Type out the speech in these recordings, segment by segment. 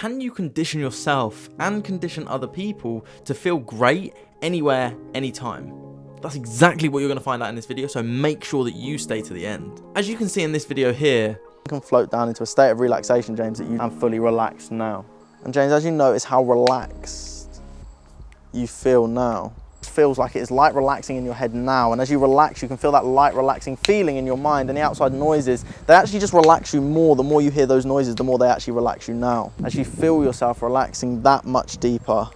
can you condition yourself and condition other people to feel great anywhere, anytime? That's exactly what you're going to find out in this video, so make sure that you stay to the end. As you can see in this video here, you can float down into a state of relaxation, James, that you am fully relaxed now. And James, as you notice how relaxed you feel now, it feels like it's light relaxing in your head now, and as you relax you can feel that light relaxing feeling in your mind, and the outside noises, they actually just relax you more. The more you hear those noises, the more they actually relax you now, as you feel yourself relaxing that much deeper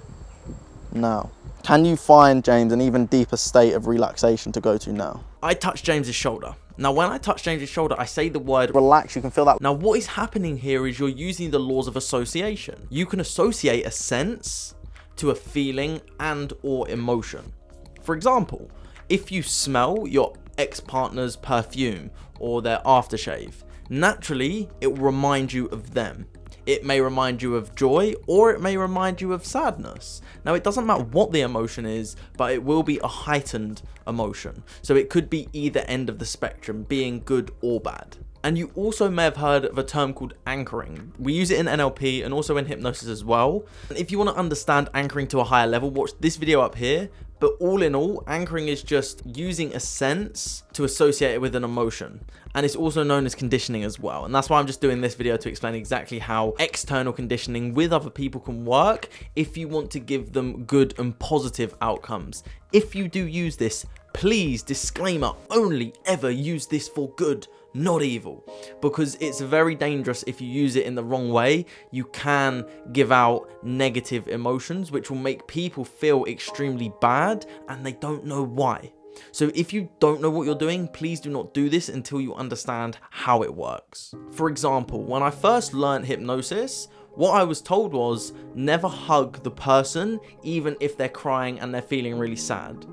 now. Can you find, James, an even deeper state of relaxation to go to now? I touch James's shoulder. Now, when I touch James's shoulder, I say the word relax. You can feel that. Now, what is happening here is you're using the laws of association. You can associate a sense to a feeling and or emotion. For example, if you smell your ex-partner's perfume or their aftershave, naturally, it will remind you of them. It may remind you of joy, or it may remind you of sadness. Now, it doesn't matter what the emotion is, but it will be a heightened emotion. So it could be either end of the spectrum, being good or bad. And you also may have heard of a term called anchoring. We use it in NLP and also in hypnosis as well. And if you want to understand anchoring to a higher level, watch this video up here. But all in all, anchoring is just using a sense to associate it with an emotion. And it's also known as conditioning as well. And that's why I'm just doing this video to explain exactly how external conditioning with other people can work if you want to give them good and positive outcomes. If you do use this, please, disclaimer, only ever use this for good, not evil, because it's very dangerous. If you use it in the wrong way, you can give out negative emotions which will make people feel extremely bad and they don't know why. So if you don't know what you're doing, please do not do this until you understand how it works. For example, when I first learned hypnosis, what I was told was never hug the person even if they're crying and they're feeling really sad.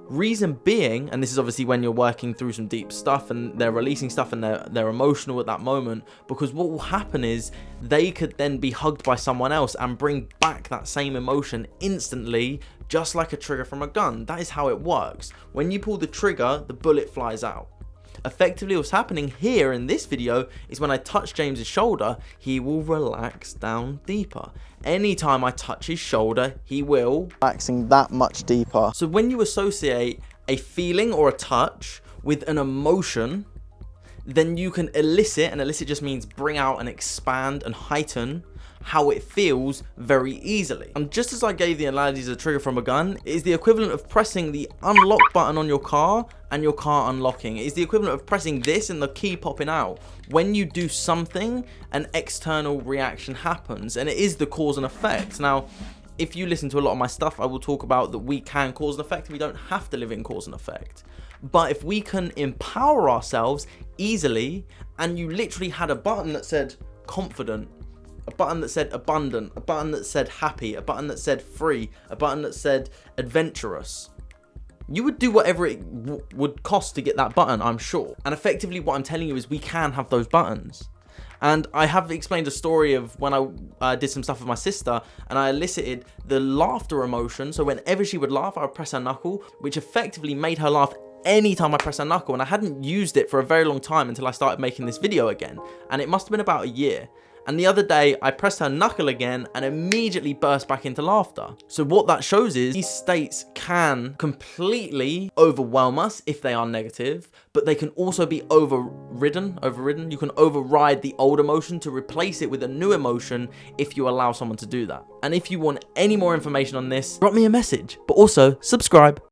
Reason being, and this is obviously when you're working through some deep stuff and they're releasing stuff and they're emotional at that moment, because what will happen is they could then be hugged by someone else and bring back that same emotion instantly, just like a trigger from a gun. That is how it works. When you pull the trigger, the bullet flies out. Effectively, what's happening here in this video is when I touch James's shoulder, he will relax down deeper. Anytime I touch his shoulder, he will relaxing that much deeper. So when you associate a feeling or a touch with an emotion, then you can elicit, and elicit just means bring out and expand and heighten how it feels very easily. And just as I gave the analogy as a trigger from a gun, it is the equivalent of pressing the unlock button on your car and your car unlocking. It is the equivalent of pressing this and the key popping out. When you do something, an external reaction happens, and it is the cause and effect. Now, if you listen to a lot of my stuff, I will talk about that we can cause and effect. We don't have to live in cause and effect. But if we can empower ourselves easily, and you literally had a button that said confident, a button that said abundant, a button that said happy, a button that said free, a button that said adventurous, you would do whatever it would cost to get that button, I'm sure. And effectively what I'm telling you is we can have those buttons. And I have explained a story of when I did some stuff with my sister and I elicited the laughter emotion. So whenever she would laugh, I would press her knuckle, which effectively made her laugh anytime I press her knuckle. And I hadn't used it for a very long time until I started making this video again. And it must have been about a year. And the other day, I pressed her knuckle again and immediately burst back into laughter. So what that shows is these states can completely overwhelm us if they are negative, but they can also be overridden. You can override the old emotion to replace it with a new emotion if you allow someone to do that. And if you want any more information on this, drop me a message, but also subscribe.